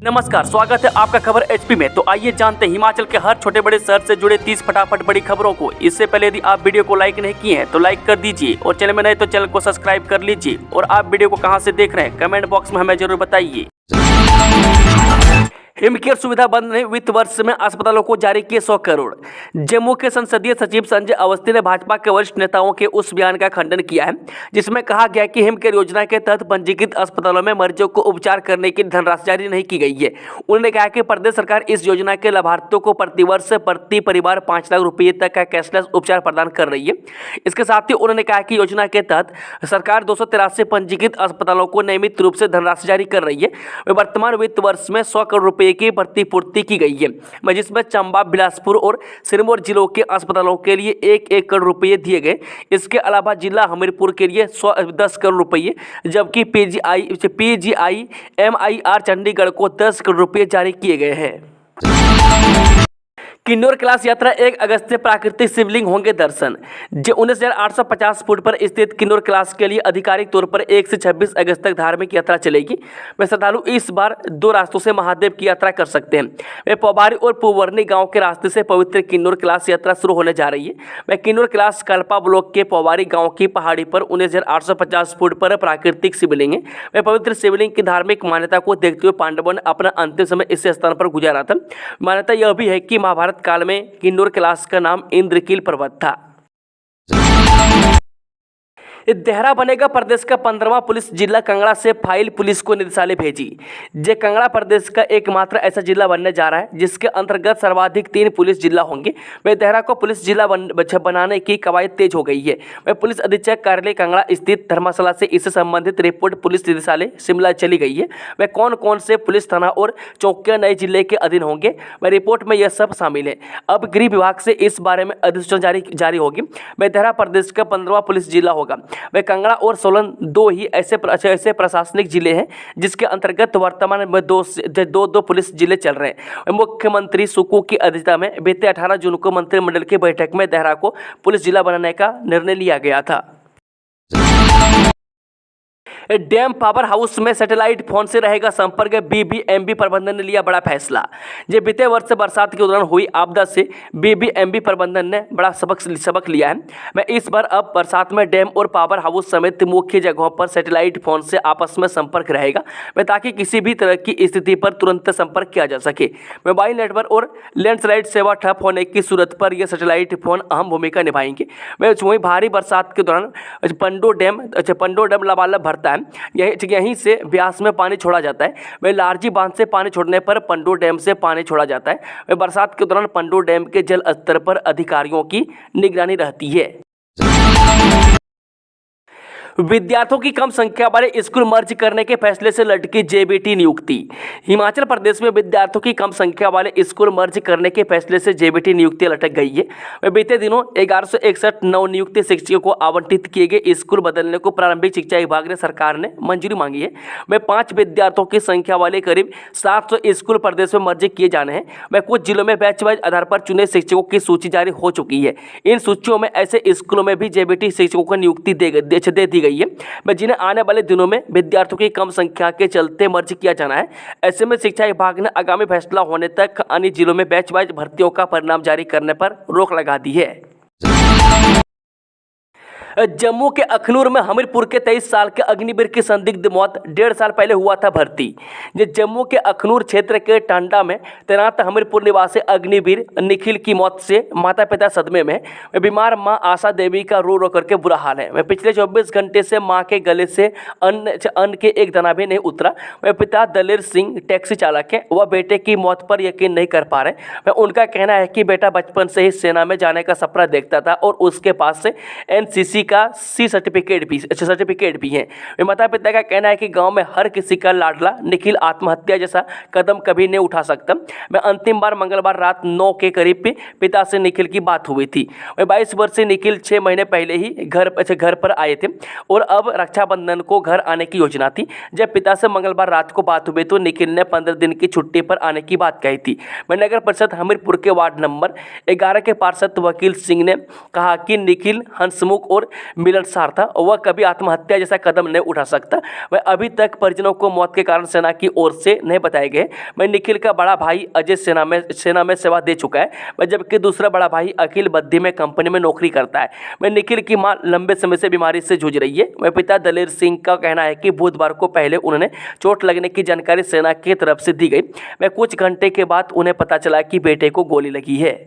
नमस्कार, स्वागत है आपका खबर एचपी में। तो आइए जानते हैं हिमाचल के हर छोटे बड़े शहर से जुड़े 30 फटाफट बड़ी खबरों को। इससे पहले यदि आप वीडियो को लाइक नहीं किए हैं तो लाइक कर दीजिए और चैनल में नए तो चैनल को सब्सक्राइब कर लीजिए। और आप वीडियो को कहां से देख रहे हैं कमेंट बॉक्स में हमें जरूर बताइए। हिमकेयर सुविधा बंद ने वित्त वर्ष में अस्पतालों को जारी किए 100 करोड़। जम्मू के संसदीय सचिव संजय अवस्थी ने भाजपा के वरिष्ठ नेताओं के उस बयान का खंडन किया है जिसमें कहा गया कि हिमकेयर योजना के तहत पंजीकृत अस्पतालों में मरीजों को उपचार करने की धनराशि जारी नहीं की गई है। उन्होंने कहा कि प्रदेश सरकार इस योजना के लाभार्थियों को प्रतिवर्ष प्रति परिवार 5 लाख रुपये तक का कैशलेस उपचार प्रदान कर रही है। इसके साथ ही उन्होंने कहा कि योजना के तहत सरकार 283 पंजीकृत अस्पतालों को नियमित रूप से धनराशि जारी कर रही है। वर्तमान वित्त वर्ष में 100 करोड़ रुपए की प्रतिपूर्ति की गई है, जिसमें चंबा, बिलासपुर और सिरमौर जिलों के अस्पतालों के लिए 1-1 करोड़ रुपए दिए गए। इसके अलावा जिला हमीरपुर के लिए 10 करोड़ रुपए, जबकि PGIMIR चंडीगढ़ को 10 करोड़ रुपए जारी किए गए हैं। किन्नौर कैलाश यात्रा 1 अगस्त से प्राकृतिक शिवलिंग होंगे दर्शन। 19,850 फुट पर स्थित किन्नौर कैलाश के लिए आधिकारिक तौर पर 1 से 26 अगस्त तक धार्मिक यात्रा चलेगी। वे श्रद्धालु इस बार 2 रास्तों से महादेव की यात्रा कर सकते हैं। वे पोबारी और पुवरनी गांव के रास्ते से पवित्र किन्नौर कैलाश यात्रा शुरू होने जा रही है। वे किन्नौर कैलाश कल्पा ब्लॉक के पोबारी गाँव की पहाड़ी पर 19,850 फुट पर प्राकृतिक शिवलिंग है। वे पवित्र शिवलिंग की धार्मिक मान्यता को देखते हुए पांडवों ने अपना अंतिम समय इस स्थान पर गुजारा था। मान्यता यह भी है कि महाभारत काल में किन्नौर कैलाश का नाम इंद्रकील पर्वत था। देहरा बनेगा प्रदेश का 15वां पुलिस जिला। कांगड़ा से फाइल पुलिस को निदेशालय भेजी। कांगड़ा प्रदेश का एकमात्र ऐसा जिला बनने जा रहा है जिसके अंतर्गत सर्वाधिक 3 पुलिस जिला होंगे। वह देहरा को पुलिस जिला बनाने की कवायद तेज हो गई है। वह पुलिस अधीक्षक कार्यालय कांगड़ा स्थित धर्मशाला से इससे संबंधित रिपोर्ट पुलिस निदेशालय शिमला चली गई है। वह कौन कौन से पुलिस थाना और चौकियां नए जिले के अधीन होंगे, वह रिपोर्ट में यह सब शामिल है। अब गृह विभाग से इस बारे में अधिसूचना जारी होगी। वह देहरा प्रदेश का 15वां पुलिस जिला होगा। वह कांगड़ा और सोलन 2 ही ऐसे प्रशासनिक जिले हैं जिसके अंतर्गत वर्तमान में 2 पुलिस जिले चल रहे हैं। मुख्यमंत्री सुक्खू की अध्यक्षता में बीते 18 जून को मंत्रिमंडल की बैठक में देहरा को पुलिस जिला बनाने का निर्णय लिया गया था। डैम पावर हाउस में सैटेलाइट फोन से रहेगा संपर्क। बीबीएमबी प्रबंधन ने लिया बड़ा फैसला। बीते वर्ष बरसात के दौरान हुई आपदा से बीबीएमबी प्रबंधन ने बड़ा सबक लिया है। मैं इस बार अब बरसात में डैम और पावर हाउस समेत मुख्य जगहों पर सैटेलाइट फोन से आपस में संपर्क रहेगा, ताकि किसी भी तरह की स्थिति पर तुरंत संपर्क किया जा सके। मोबाइल नेटवर्क और लैंडलाइन सेवा ठप होने की सूरत पर यह सैटेलाइट फोन अहम भूमिका निभाएंगे। वहीं भारी बरसात के दौरान पंडो डैम लबालब भरता है। यहीं से ब्यास में पानी छोड़ा जाता है। वह लारजी बांध से पानी छोड़ने पर पंडो डैम से पानी छोड़ा जाता है। वह बरसात के दौरान पंडो डैम के जल स्तर पर अधिकारियों की निगरानी रहती है। विद्यार्थियों की कम संख्या वाले स्कूल मर्ज करने के फैसले से लटकी जेबीटी नियुक्ति। हिमाचल प्रदेश में विद्यार्थियों की कम संख्या वाले स्कूल मर्ज करने के फैसले से जेबीटी नियुक्ति लटक गई है। बीते दिनों 1161 नवनियुक्त शिक्षकों को आवंटित किए गए स्कूल बदलने को प्रारंभिक शिक्षा विभाग ने सरकार ने मंजूरी मांगी है। वे 5 विद्यार्थियों की संख्या वाले करीब 700 स्कूल प्रदेश में मर्ज किए जाने हैं। वह कुछ जिलों में बैच वाइज आधार पर चुने शिक्षकों की सूची जारी हो चुकी है। इन सूचियों में ऐसे स्कूलों में भी जेबीटी शिक्षकों को नियुक्ति दे दी गई है जिन्हें आने वाले दिनों में विद्यार्थियों की कम संख्या के चलते मर्ज किया जाना है। ऐसे में शिक्षा विभाग ने आगामी फैसला होने तक अन्य जिलों में बैच वाइज भर्तियों का परिणाम जारी करने पर रोक लगा दी है। जम्मू के अखनूर में हमीरपुर के 23 साल के अग्निवीर की संदिग्ध मौत 1.5 साल पहले हुआ था भर्ती। जम्मू के अखनूर क्षेत्र के टांडा में तैनात हमीरपुर निवासी अग्निवीर निखिल की मौत से माता पिता सदमे में। बीमार मां आशा देवी का रो रो करके बुरा हाल है। पिछले 24 घंटे से मां के गले से अन्न के एक दाना भी नहीं उतरा। पिता दलेर सिंह टैक्सी चालक है। वह बेटे की मौत पर यकीन नहीं कर पा रहे। उनका कहना है कि बेटा बचपन से ही सेना में जाने का सपना देखता था और उसके पास से एनसीसी का सी सर्टिफिकेट भी है। माता पिता का कहना है कि गांव में हर किसी का लाडला निखिल आत्महत्या जैसा कदम कभी नहीं उठा सकता। मैं अंतिम बार मंगलवार रात 9 के करीब पिता से निखिल की बात हुई थी। 22 वर्षीय निखिल 6 महीने पहले ही घर पर आए थे और अब रक्षाबंधन को घर आने की योजना थी। जब पिता से मंगलवार रात को बात हुई तो निखिल ने 15 दिन की छुट्टी पर आने की बात कही थी। नगर परिषद हमीरपुर के वार्ड नंबर 11 के पार्षद वकील सिंह ने कहा कि निखिल हंसमुख और और मिलनसार था और वह कभी आत्महत्या जैसा कदम नहीं उठा सकता। वह अभी तक परिजनों को मौत के कारण सेना की ओर से नहीं बताए गए। वह निखिल का बड़ा भाई अजय सेना में सेवा दे चुका है, वह जबकि दूसरा बड़ा भाई अखिल बद्दी में कंपनी में नौकरी करता है। वह निखिल की मां लंबे समय से बीमारी से जूझ रही है। वह पिता दलेर सिंह का कहना है कि बुधवार को पहले उन्हें चोट लगने की जानकारी सेना की तरफ से दी गई। वह कुछ घंटे के बाद उन्हें पता चला कि बेटे को गोली लगी है।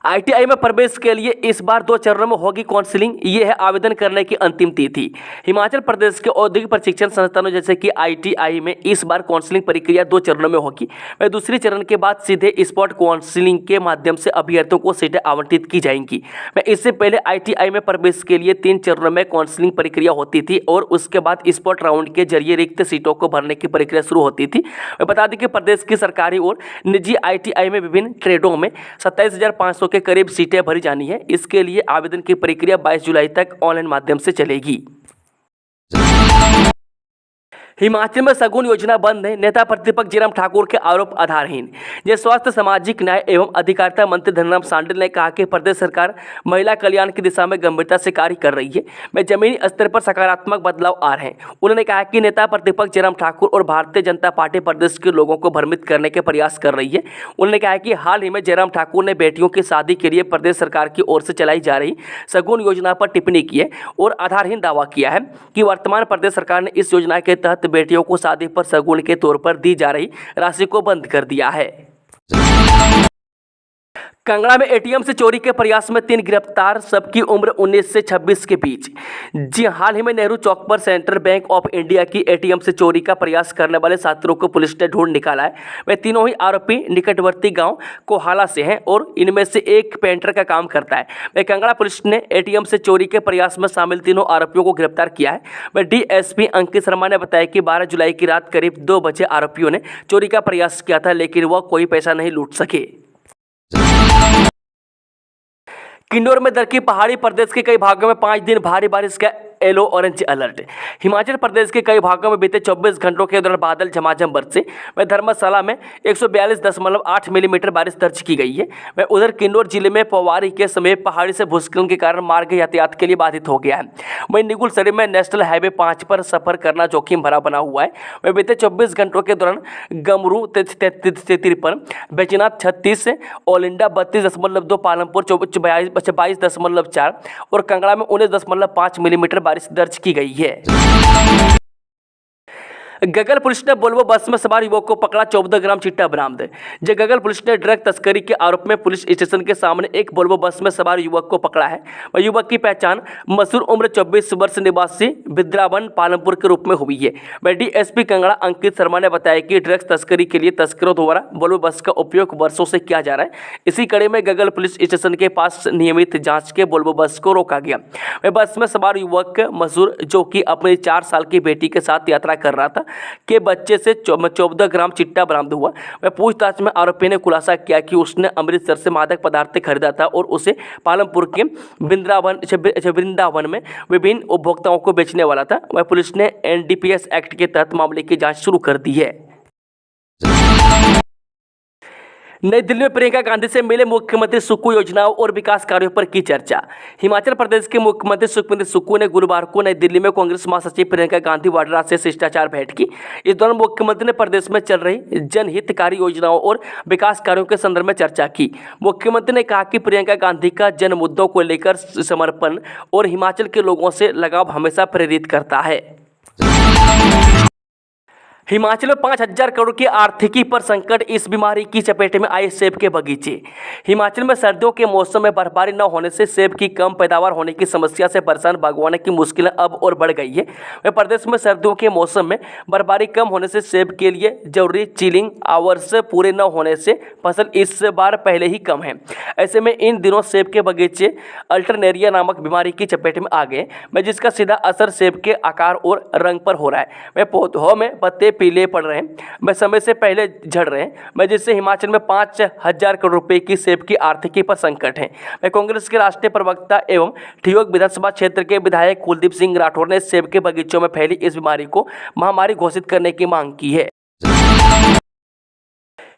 आईटीआई में प्रवेश के लिए इस बार 2 चरणों में होगी काउंसलिंग। ये है आवेदन करने की अंतिम तिथि। हिमाचल प्रदेश के औद्योगिक प्रशिक्षण संस्थानों जैसे कि आईटीआई में इस बार काउंसलिंग प्रक्रिया 2 चरणों में होगी। वह दूसरी चरण के बाद सीधे स्पॉट काउंसलिंग के माध्यम से अभ्यर्थियों को सीटें आवंटित की जाएंगी। वह इससे पहले आईटीआई में प्रवेश के लिए 3 चरणों में काउंसलिंग प्रक्रिया होती थी और उसके बाद स्पॉट राउंड के जरिए रिक्त सीटों को भरने की प्रक्रिया शुरू होती थी। वह बता दें कि प्रदेश की सरकारी और निजी आईटीआई में विभिन्न ट्रेडों में 27,500 के करीब सीटें भरी जानी है। इसके लिए आवेदन की प्रक्रिया 22 जुलाई तक ऑनलाइन माध्यम से चलेगी। हिमाचल में सगुन योजना बंद है, नेता प्रतिपक्ष जयराम ठाकुर के आरोप आधारहीन। जय स्वास्थ्य, सामाजिक न्याय एवं अधिकारिता मंत्री धनराम शांडिल ने कहा कि प्रदेश सरकार महिला कल्याण की दिशा में गंभीरता से कार्य कर रही है, में जमीनी स्तर पर सकारात्मक बदलाव आ रहे हैं। उन्होंने कहा कि नेता प्रतिपक्ष जयराम ठाकुर और भारतीय जनता पार्टी प्रदेश के लोगों को भ्रमित करने के प्रयास कर रही है। उन्होंने कहा कि हाल ही में जयराम ठाकुर ने बेटियों की शादी के लिए प्रदेश सरकार की ओर से चलाई जा रही सगुन योजना पर टिप्पणी की है और आधारहीन दावा किया है कि वर्तमान प्रदेश सरकार ने इस योजना के तहत बेटियों को शादी पर सगुन के तौर पर दी जा रही राशि को बंद कर दिया है। कांगड़ा में एटीएम से चोरी के प्रयास में 3 गिरफ्तार, सबकी उम्र 19 से 26 के बीच। जी, हाल ही में नेहरू चौक पर सेंट्रल बैंक ऑफ इंडिया की एटीएम से चोरी का प्रयास करने वाले छात्रों को पुलिस ने ढूंढ निकाला है। वे तीनों ही आरोपी निकटवर्ती गांव कोहाला से हैं और इनमें से एक पेंटर का काम करता है। वे कांगड़ा पुलिस ने एटीएम से चोरी के प्रयास में शामिल तीनों आरोपियों को गिरफ्तार किया है। वह डीएसपी अंकित शर्मा ने बताया कि 12 जुलाई की रात करीब 2 बजे आरोपियों ने चोरी का प्रयास किया था, लेकिन वह कोई पैसा नहीं लूट सके। किन्नौर में दरकी पहाड़ी, प्रदेश के कई भागों में 5 दिन भारी बारिश का yellow orange alert. Himachal Pradesh के कई भागों में बीते 24 घंटों के दौरान बादल झमाझम बरसे। वह धर्मशाला में 142.8 मिलीमीटर बारिश दर्ज की गई है। वह उधर किन्नौर जिले में पवारी के समीप पहाड़ी से भूस्खलन के कारण मार्ग यातायात के लिए बाधित हो गया है। वहीं निगुल शरीफ में नेशनल हाईवे 5 पर सफर करना जोखिम भरा बना हुआ है। वह बीते 24 घंटों के दौरान गमरू 53, बैजनाथ 36, ओलिंडा 32.2, पालमपुर 22.4 और कांगड़ा में 19.5 मिलीमीटर बारिश दर्ज की गई है। गगल पुलिस ने वोल्वो बस में सवार युवक को पकड़ा, 14 ग्राम चिट्टा बरामद। गगल पुलिस ने ड्रग तस्करी के आरोप में पुलिस स्टेशन के सामने एक वोल्वो बस में सवार युवक को पकड़ा है। वह युवक की पहचान मसूर उम्र 24 वर्ष निवासी बिद्रावन पालमपुर के रूप में हुई है। वह डीएसपी कांगड़ा अंकित शर्मा ने बताया कि ड्रग्स तस्करी के लिए तस्करों द्वारा वोल्वो बस का उपयोग वर्षों से किया जा रहा है। इसी कड़ी में गगल पुलिस स्टेशन के पास नियमित जाँच के वोल्वो बस को रोका गया। वह बस में सवार युवक मसूर, जो कि अपनी 4 साल की बेटी के साथ यात्रा कर रहा था, के बच्चे से 14 ग्राम चिट्टा बरामद हुआ। वह पूछताछ में आरोपी ने खुलासा किया कि उसने अमृतसर से मादक पदार्थ खरीदा था और उसे पालमपुर के वृंदावन में विभिन्न उपभोक्ताओं को बेचने वाला था। वह पुलिस ने एनडीपीएस एक्ट के तहत मामले की जांच शुरू कर दी है। नई दिल्ली में प्रियंका गांधी से मिले मुख्यमंत्री सुक्खू, योजनाओं और विकास कार्यों पर की चर्चा। हिमाचल प्रदेश के मुख्यमंत्री सुखविंदर सुक्खू ने गुरुवार को नई दिल्ली में कांग्रेस महासचिव प्रियंका गांधी वाड्रा से शिष्टाचार भेंट की। इस दौरान मुख्यमंत्री ने प्रदेश में चल रही जनहितकारी योजनाओं और विकास कार्यों के संदर्भ में चर्चा की। मुख्यमंत्री ने कहा कि प्रियंका गांधी का जन मुद्दों को लेकर समर्पण और हिमाचल के लोगों से लगाव हमेशा प्रेरित करता है। हिमाचल में 5,000 करोड़ की आर्थिकी पर संकट, इस बीमारी की चपेट में आए सेब के बगीचे। हिमाचल में सर्दियों के मौसम में बर्फबारी न होने से सेब की कम पैदावार होने की समस्या से परेशान बागवानों की मुश्किलें अब और बढ़ गई है। वह प्रदेश में सर्दियों के मौसम में बर्फबारी कम होने से सेब के लिए जरूरी चिलिंग आवर्स पूरे न होने से फसल इस बार पहले ही कम है। ऐसे में इन दिनों सेब के बगीचे अल्टरनेरिया नामक बीमारी की चपेट में आ गए, जिसका सीधा असर सेब के आकार और रंग पर हो रहा है। वह पौधों में पत्ते पीले पड़ रहे हैं, मैं समय से पहले झड़ रहे हैं, जिससे हिमाचल में 5,000 करोड़ रुपए की सेब की आर्थिकी पर संकट है। मैं कांग्रेस के राष्ट्रीय प्रवक्ता एवं ठियोग विधानसभा क्षेत्र के विधायक कुलदीप सिंह राठौर ने सेब के बगीचों में फैली इस बीमारी को महामारी घोषित करने की मांग की है।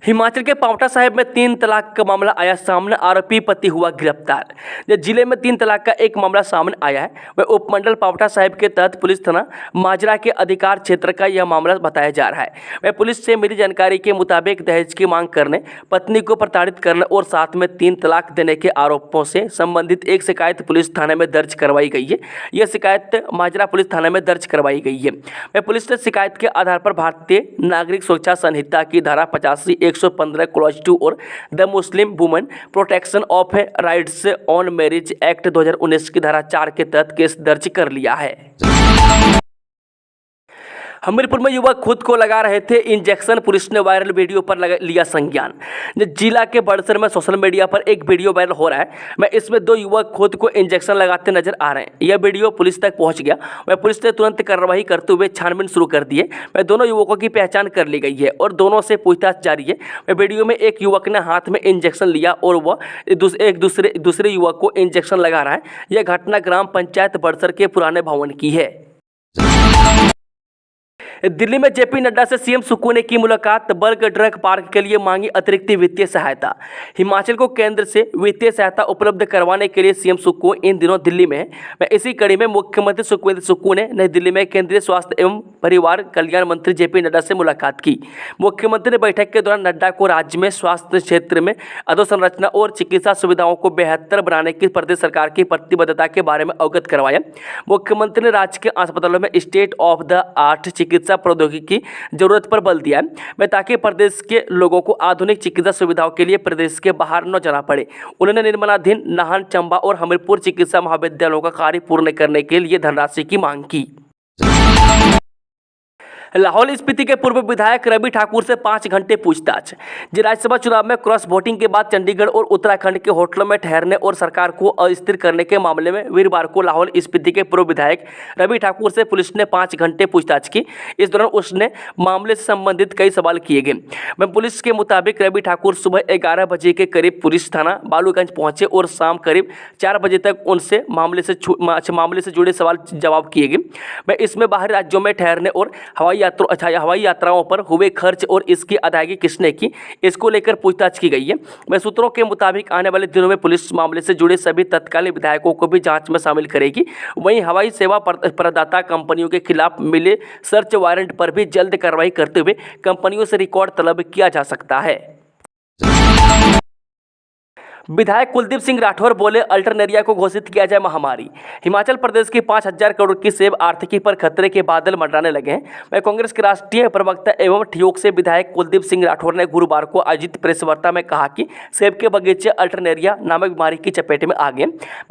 हिमाचल के पांवटा साहिब में 3 तलाक का मामला आया सामने, आरोपी पति हुआ गिरफ्तार। जिले में 3 तलाक का एक मामला सामने आया है। वह उपमंडल पांवटा साहिब के तहत पुलिस थाना माजरा के अधिकार क्षेत्र का यह मामला बताया जा रहा है। वह पुलिस से मिली जानकारी के मुताबिक दहेज की मांग करने, पत्नी को प्रताड़ित करने और साथ में 3 तलाक देने के आरोपों से संबंधित एक शिकायत पुलिस थाने में दर्ज करवाई गई है। यह शिकायत माजरा पुलिस थाने में दर्ज करवाई गई है। वह पुलिस ने शिकायत के आधार पर भारतीय नागरिक सुरक्षा संहिता की धारा 85, 115 क्लॉज 2 और the Muslim women protection of rights on marriage act 2019 की धारा 4 के तहत केस दर्ज कर लिया है। हमीरपुर में युवक खुद को लगा रहे थे इंजेक्शन, पुलिस ने वायरल वीडियो पर लिया संज्ञान। जिला के बड़सर में सोशल मीडिया पर एक वीडियो वायरल हो रहा है। मैं इसमें 2 युवक खुद को इंजेक्शन लगाते नजर आ रहे हैं। यह वीडियो पुलिस तक पहुंच गया। वह पुलिस ने तुरंत कार्रवाई करते हुए छानबीन शुरू कर दी है। वह दोनों युवकों की पहचान कर ली गई है और दोनों से पूछताछ जारी है। वह वीडियो में एक युवक ने हाथ में इंजेक्शन लिया और वह एक दूसरे युवक को इंजेक्शन लगा रहा है। यह घटना ग्राम पंचायत बड़सर के पुराने भवन की है। दिल्ली में जेपी नड्डा से सीएम सुक्कू ने की मुलाकात, बल्क ड्रग पार्क के लिए मांगी अतिरिक्त वित्तीय सहायता। हिमाचल को केंद्र से वित्तीय सहायता उपलब्ध करवाने के लिए सीएम सुक्कू इन दिनों दिल्ली में है। इसी कड़ी में मुख्यमंत्री सुखविंदर सुक्कू ने नई दिल्ली में केंद्रीय स्वास्थ्य एवं परिवार कल्याण मंत्री जेपी नड्डा से मुलाकात की। मुख्यमंत्री ने बैठक के दौरान नड्डा को राज्य में स्वास्थ्य क्षेत्र में अधोसंरचना और चिकित्सा सुविधाओं को बेहतर बनाने की प्रदेश सरकार की प्रतिबद्धता के बारे में अवगत करवाया। मुख्यमंत्री ने राज्य के अस्पतालों में स्टेट ऑफ द आर्ट चिकित्सा प्रौद्योगिकी की जरूरत पर बल दिया है, ताकि प्रदेश के लोगों को आधुनिक चिकित्सा सुविधाओं के लिए प्रदेश के बाहर न जाना पड़े। उन्होंने निर्माणाधीन नाहन, चंबा और हमीरपुर चिकित्सा महाविद्यालयों का कार्य पूर्ण करने के लिए धनराशि की मांग की। लाहौल स्पीति के पूर्व विधायक रवि ठाकुर से 5 घंटे पूछताछ। राज्यसभा चुनाव में क्रॉस वोटिंग के बाद चंडीगढ़ और उत्तराखंड के होटलों में ठहरने और सरकार को अस्थिर करने के मामले में वीरवार को लाहौल स्पीति के पूर्व विधायक रवि ठाकुर से पुलिस ने 5 घंटे पूछताछ की। इस दौरान उसने मामले से संबंधित कई सवाल किए गए। पुलिस के मुताबिक रवि ठाकुर सुबह 11 बजे के करीब पुलिस थाना बालूगंज पहुंचे और शाम करीब 4 बजे तक उनसे मामले से जुड़े सवाल जवाब किए गए। इसमें बाहरी राज्यों में ठहरने और हवाई यात्राओं पर हुए खर्च और इसकी अदायगी किसने की, इसको लेकर पूछताछ की गई है। सूत्रों के मुताबिक आने वाले दिनों में पुलिस मामले से जुड़े सभी तत्कालीन विधायकों को भी जांच में शामिल करेगी। वहीं हवाई सेवा प्रदाता कंपनियों के खिलाफ मिले सर्च वारंट पर भी जल्द कार्रवाई करते हुए कंपनियों से रिकॉर्ड तलब किया जा सकता है। विधायक कुलदीप सिंह राठौर बोले, अल्टरनेरिया को घोषित किया जाए महामारी। हिमाचल प्रदेश की 5,000 करोड़ की सेब आर्थिकी पर खतरे के बादल मंडराने लगे हैं। कांग्रेस के राष्ट्रीय प्रवक्ता एवं ठियोग से विधायक कुलदीप सिंह राठौर ने गुरुवार को आयोजित प्रेस वार्ता में कहा कि सेब के बगीचे अल्टरनेरिया नामक बीमारी की चपेट में आ गए,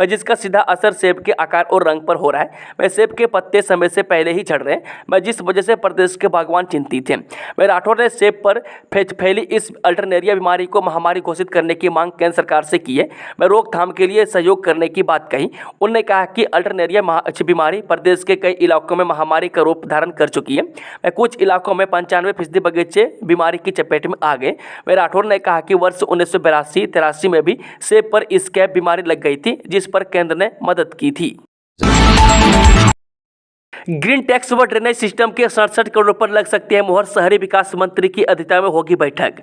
जिसका सीधा असर सेब के आकार और रंग पर हो रहा है। सेब के पत्ते समय से पहले ही झड़ रहे हैं, जिस वजह से प्रदेश के बागवान चिंतित हैं। राठौर ने सेब पर फैली इस अल्टरनेरिया बीमारी को महामारी घोषित करने की मांग केंद्र सरकार से की है। रोकथाम के लिए सहयोग करने की बात कही। उन्होंने कहा कि अल्टरनेरिया बीमारी प्रदेश के कई इलाकों में महामारी का रूप धारण कर चुकी है। कुछ इलाकों में 95% बगीचे बीमारी की चपेट में आ गए। राठौर ने कहा कि वर्ष 1982-83 में भी सेब पर स्कैब बीमारी लग गई थी, जिस पर केंद्र ने मदद की थी। ग्रीन टैक्स व ड्रेनेज सिस्टम के 67 करोड़ पर लग सकती है मुहर। शहरी विकास मंत्री की अध्यक्षता में होगी बैठक।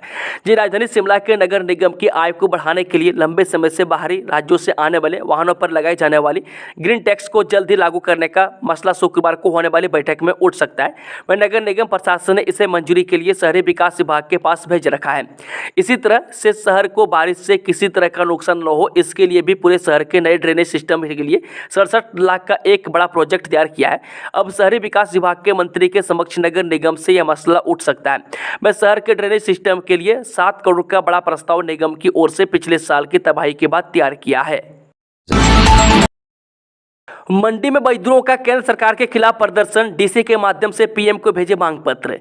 राजधानी शिमला के नगर निगम की आय को बढ़ाने के लिए लंबे समय से बाहरी राज्यों से आने वाले वाहनों पर लगाई जाने वाली ग्रीन टैक्स को जल्द ही लागू करने का मसला शुक्रवार को होने वाली बैठक में उठ सकता है। नगर निगम प्रशासन ने इसे मंजूरी के लिए शहरी विकास विभाग के पास भेज रखा है। इसी तरह से शहर को बारिश से किसी तरह का नुकसान न हो, इसके लिए भी पूरे शहर के नए ड्रेनेज सिस्टम के लिए 67 लाख का एक बड़ा प्रोजेक्ट तैयार किया है। अब शहरी विकास विभाग के मंत्री के समक्ष नगर निगम से यह मसला उठ सकता है। शहर के ड्रेनेज सिस्टम के लिए 7 करोड़ का बड़ा प्रस्ताव निगम की ओर से पिछले साल की तबाही के बाद तैयार किया है। मंडी में मजदूरों का केंद्र सरकार के खिलाफ प्रदर्शन, डीसी के माध्यम से पीएम को भेजे मांग पत्र।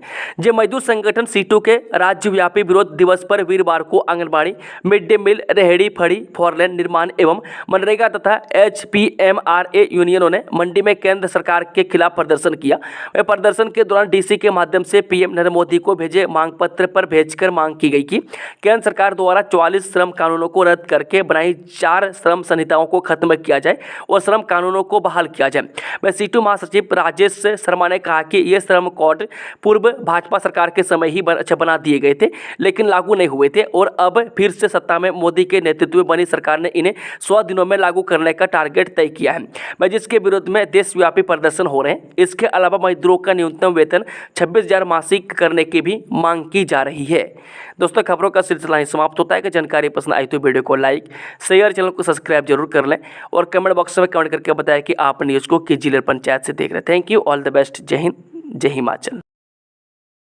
मजदूर संगठन सीटू के राज्यव्यापी विरोध दिवस पर वीरवार को आंगनबाड़ी, मिड डे मील, रेहड़ी फड़ी, फोरलेन निर्माण एवं मनरेगा तथा HPMRA यूनियनों ने मंडी में केंद्र सरकार के खिलाफ प्रदर्शन किया। प्रदर्शन के दौरान डीसी के माध्यम से पीएम नरेंद्र मोदी को भेजे मांग पत्र पर भेजकर मांग की गई कि केंद्र सरकार द्वारा 44 श्रम कानूनों को रद्द करके बनाई 4 श्रम संहिताओं को खत्म किया जाए और श्रम कानूनों को को बहाल किया जाए। वह सीटू महासचिव राजेश शर्मा ने कहा कि ये श्रम कोड पूर्व भाजपा सरकार के समय ही बना दिए गए थे, लेकिन लागू नहीं हुए थे और अब फिर से सत्ता में मोदी के नेतृत्व में बनी सरकार ने इन्हें 100 दिनों में लागू करने का टारगेट तय किया है, जिसके विरोध में देशव्यापी प्रदर्शन हो रहे हैं। इसके अलावा मजदूरों का न्यूनतम वेतन 26,000 मासिक करने की भी मांग की जा रही है। दोस्तों, खबरों का सिलसिला ही समाप्त होता है कि जानकारी पसंद आई तो वीडियो को लाइक, शेयर, चैनल को सब्सक्राइब जरूर कर लें और कमेंट बॉक्स में कमेंट करके बताएं कि आप न्यूज़ को किस जिले पंचायत से देख रहे हैं। Thank you, all the best. जय हिंद, जय हिमाचल।